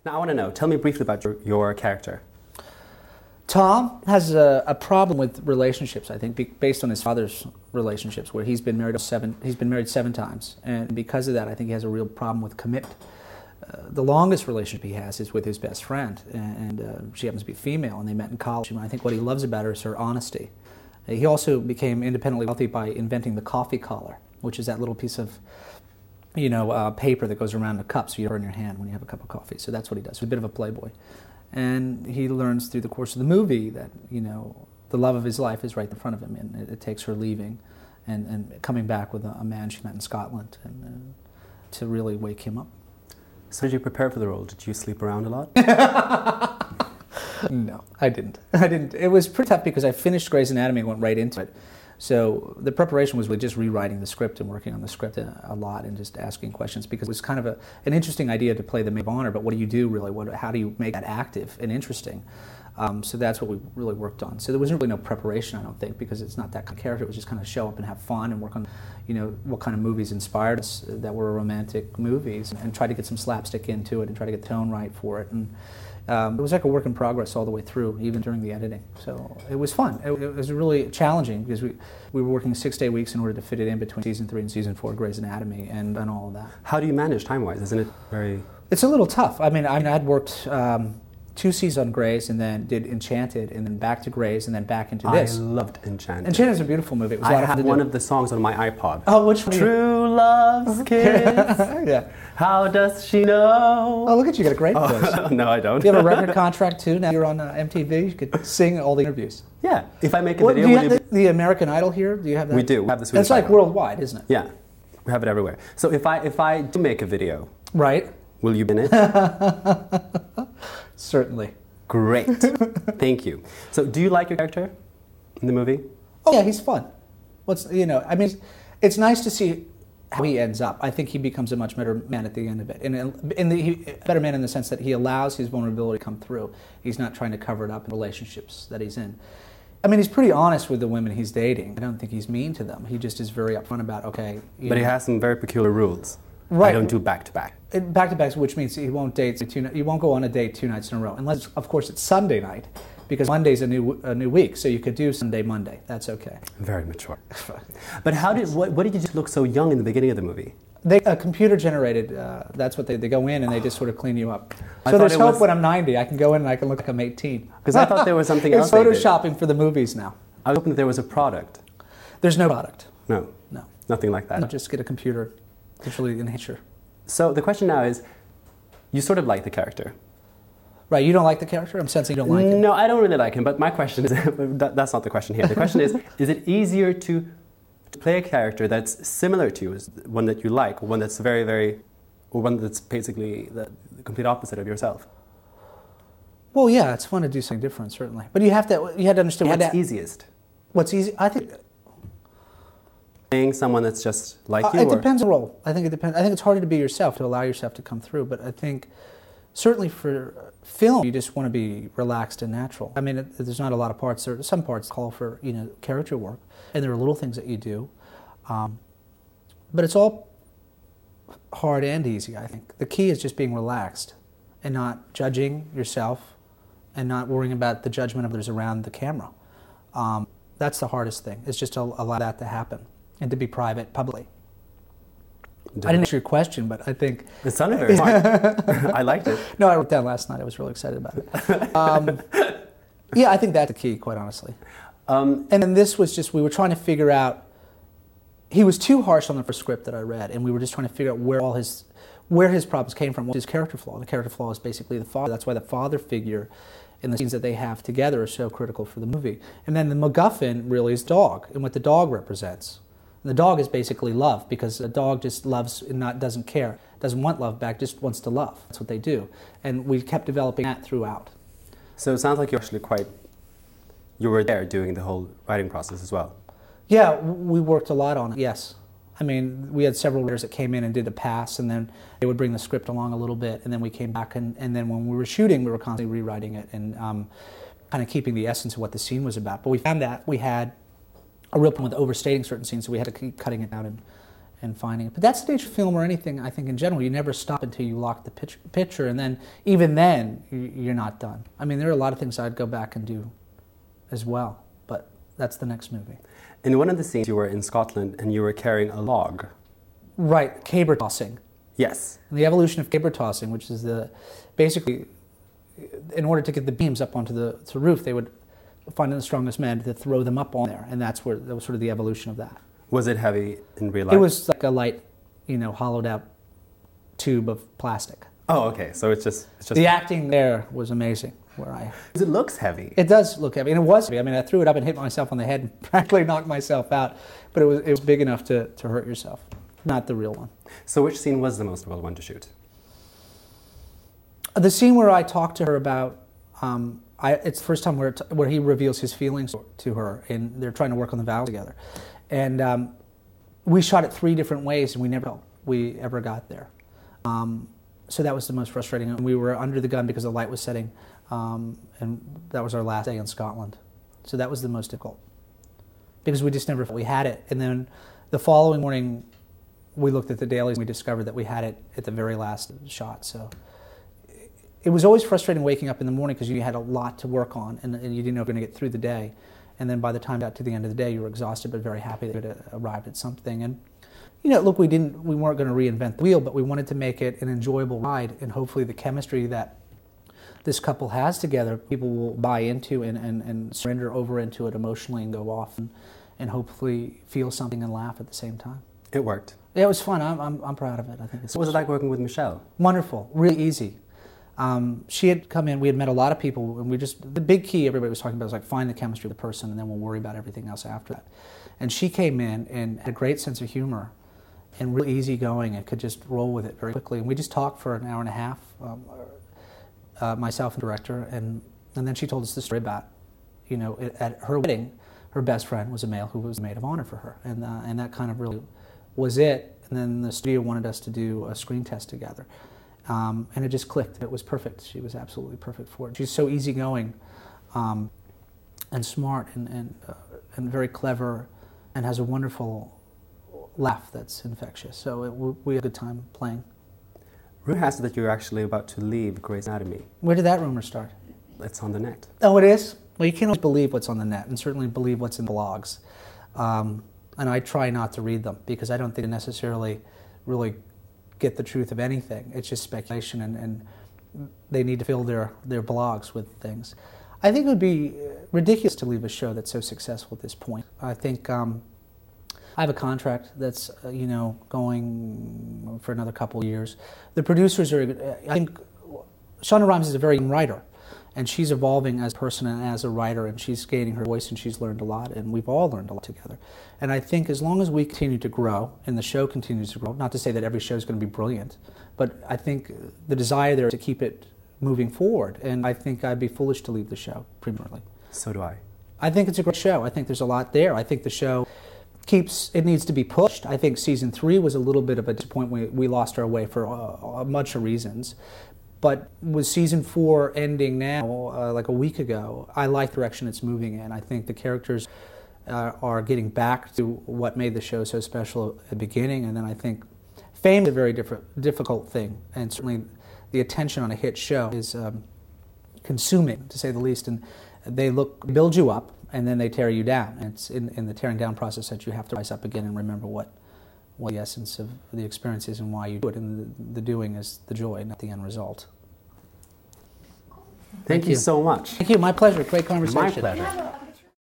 Now I want to know, tell me briefly about your character. Tom has a problem with relationships, I think, based on his father's relationships, where he's been married seven times, and because of that, I think he has a real problem with commitment. The longest relationship he has is with his best friend, and she happens to be female, and they met in college. And I think what he loves about her is her honesty. He also became independently wealthy by inventing the coffee collar, which is that little piece of, paper that goes around a cup so you burn your hand when you have a cup of coffee. So that's what he does. He's a bit of a playboy. And he learns through the course of the movie that, the love of his life is right in front of him, and it takes her leaving and coming back with a man she met in Scotland and to really wake him up. So did you prepare for the role? Did you sleep around a lot? No, I didn't. It was pretty tough because I finished Grey's Anatomy and went right into it. So the preparation was really just rewriting the script and working on the script a lot and just asking questions, because it was kind of an interesting idea to play the maid of honor, but what do you do really? How do you make that active and interesting? So that's what we really worked on. So there was really no preparation, I don't think, because it's not that kind of character. It was just kind of show up and have fun and work on, what kind of movies inspired us that were romantic movies, and try to get some slapstick into it and try to get the tone right for it. And it was like a work in progress all the way through, even during the editing. So it was fun. It was really challenging because we were working 6-day weeks in order to fit it in between season 3 and season 4 of Grey's Anatomy and all of that. How do you manage time-wise? Isn't it very... It's a little tough. I'd worked 2 seasons on Grey's and then did Enchanted and then back to Grey's and then back into this. I loved Enchanted. Enchanted is a beautiful movie. It was I had one of the songs on my iPod. Oh, which one? True Love's Kiss. Yeah. How does she know? Oh, look at you, got a great voice. No, I don't. You have a record contract too. Now you're on MTV. You could sing all the interviews. Yeah. If I make a video, do you have the American Idol here? Do you have that? We do. We have the Swedish It's like Idol. worldwide, isn't it? Yeah. We have it everywhere. So if I do make a video, right? Will you be in it? Certainly. Great. Thank you. So do you like your character in the movie? Oh yeah, he's fun. It's nice to see how he ends up. I think he becomes a much better man at the end of it. Better man in the sense that he allows his vulnerability to come through. He's not trying to cover it up in relationships that he's in. He's pretty honest with the women he's dating. I don't think he's mean to them. He just is very upfront about, okay. But he has some very peculiar rules. Right. I don't do back-to-back. Back-to-backs, which means he won't go on a date 2 nights in a row. Unless, of course, it's Sunday night, because Monday's a new week, so you could do Sunday, Monday. That's okay. Very mature. But what did you just look so young in the beginning of the movie? Computer generated, that's what they go in and they just sort of clean you up. So there's hope when I'm 90, I can go in and I can look like I'm 18. Because I thought there was something else. It's photoshopping for the movies now. I was hoping that there was a product. There's no product. No. Nothing like that. No, just get a computer, digitally enhance your... So the question now is, you sort of like the character. Right, you don't like the character? I'm sensing you don't like him. No, I don't really like him, but my question is, that's not the question here. The question is it easier to play a character that's similar to you, one that you like, or one that's very, very, or one that's basically the complete opposite of yourself? Well, yeah, it's fun to do something different, certainly. But you have to understand... What's easiest? What's easy? I think... Playing someone that's just like you? It depends on the role. I think it depends. I think it's harder to be yourself, to allow yourself to come through. But I think, certainly for film, you just want to be relaxed and natural. There's not a lot of parts. There are some parts call for character work, and there are little things that you do. But it's all hard and easy, I think. The key is just being relaxed and not judging yourself and not worrying about the judgment of others around the camera. That's the hardest thing, is just to allow that to happen. And to be private publicly. I didn't answer your question, but I think... It sounded very smart. I liked it. No, I wrote it down last night. I was really excited about it. Yeah, I think that's the key, quite honestly. And then this was just, we were trying to figure out... He was too harsh on the first script that I read, and we were just trying to figure out where his problems came from, what his character flaw. The character flaw is basically the father. That's why the father figure and the scenes that they have together are so critical for the movie. And then the MacGuffin really is dog, and what the dog represents. And the dog is basically love, because a dog just loves and doesn't care, doesn't want love back, just wants to love. That's what they do. And we kept developing that throughout. So it sounds like you were there doing the whole writing process as well. Yeah, we worked a lot on it, yes. We had several writers that came in and did a pass, and then they would bring the script along a little bit, and then we came back, and then when we were shooting, we were constantly rewriting it and kind of keeping the essence of what the scene was about. But we found that we had a real problem with overstating certain scenes, so we had to keep cutting it down and finding it. But that's the nature of film or anything, I think, in general. You never stop until you lock the picture, and then, even then, you're not done. I mean, there are a lot of things I'd go back and do as well, but that's the next movie. In one of the scenes, you were in Scotland and you were carrying a log. Right, caber tossing. Yes. And the evolution of caber tossing, which is basically, in order to get the beams up onto the roof, they would find the strongest men to throw them up on there, and that was sort of the evolution of that. Was it heavy in real life? It was like a light, hollowed out tube of plastic. Oh, okay. So it's just the acting there was amazing. It looks heavy. It does look heavy, and it was heavy. I mean, I threw it up and hit myself on the head and practically knocked myself out. But it was big enough to hurt yourself. Not the real one. So which scene was the most difficult one to shoot? The scene where I talked to her about, it's the first time where he reveals his feelings to her, and they're trying to work on the vows together. And we shot it 3 different ways, and we ever got there. So that was the most frustrating. And we were under the gun because the light was setting, and that was our last day in Scotland. So that was the most difficult, because we just never we had it. And then the following morning, we looked at the dailies and we discovered that we had it at the very last shot. So it was always frustrating waking up in the morning because you had a lot to work on, and you didn't know if you were going to get through the day. And then by the time you got to the end of the day, you were exhausted but very happy that you had arrived at something. And look, we weren't going to reinvent the wheel, but we wanted to make it an enjoyable ride, and hopefully the chemistry that this couple has together, people will buy into and surrender over into it emotionally and go off and hopefully feel something and laugh at the same time. It worked. Yeah, it was fun. I'm proud of it. I think it's. What was it like working with Michelle? Wonderful, really easy. She had come in. We had met a lot of people, and the big key everybody was talking about was like find the chemistry of the person, and then we'll worry about everything else after that. And she came in and had a great sense of humor, and really easygoing, and could just roll with it very quickly. And we just talked for an hour and a half, myself and director, and then she told us the story about, at her wedding, her best friend was a male who was a maid of honor for her, and that kind of really was it. And then the studio wanted us to do a screen test together, and it just clicked. It was perfect. She was absolutely perfect for it. She's so easygoing, and smart, and very clever, and has a wonderful laugh that's infectious. So we had a good time playing. Rumor has it that you're actually about to leave Grey's Anatomy. Where did that rumor start? It's on the net. Oh, it is? Well, you can't always believe what's on the net, and certainly believe what's in blogs. And I try not to read them, because I don't think they necessarily really get the truth of anything. It's just speculation, and they need to fill their blogs with things. I think it would be ridiculous to leave a show that's so successful at this point. I think I have a contract that's going for another couple of years. The producers are. I think Shonda Rhimes is a very young writer, and she's evolving as a person and as a writer, and she's gaining her voice, and she's learned a lot, and we've all learned a lot together. And I think as long as we continue to grow, and the show continues to grow, not to say that every show is going to be brilliant, but I think the desire there is to keep it moving forward, and I think I'd be foolish to leave the show prematurely. So do I. I think it's a great show. I think there's a lot there. I think the show it needs to be pushed. I think season 3 was a little bit of a disappointment. We lost our way for a bunch of reasons. But with season 4 ending now, like a week ago, I like the direction it's moving in. I think the characters are getting back to what made the show so special at the beginning, and then I think fame is a very difficult thing, and certainly the attention on a hit show is consuming, to say the least, and they build you up, and then they tear you down. And it's in the tearing down process that you have to rise up again and remember what the essence of the experience is and why you do it. And the doing is the joy, not the end result. Thank you so much. Thank you. My pleasure. Great conversation. My pleasure.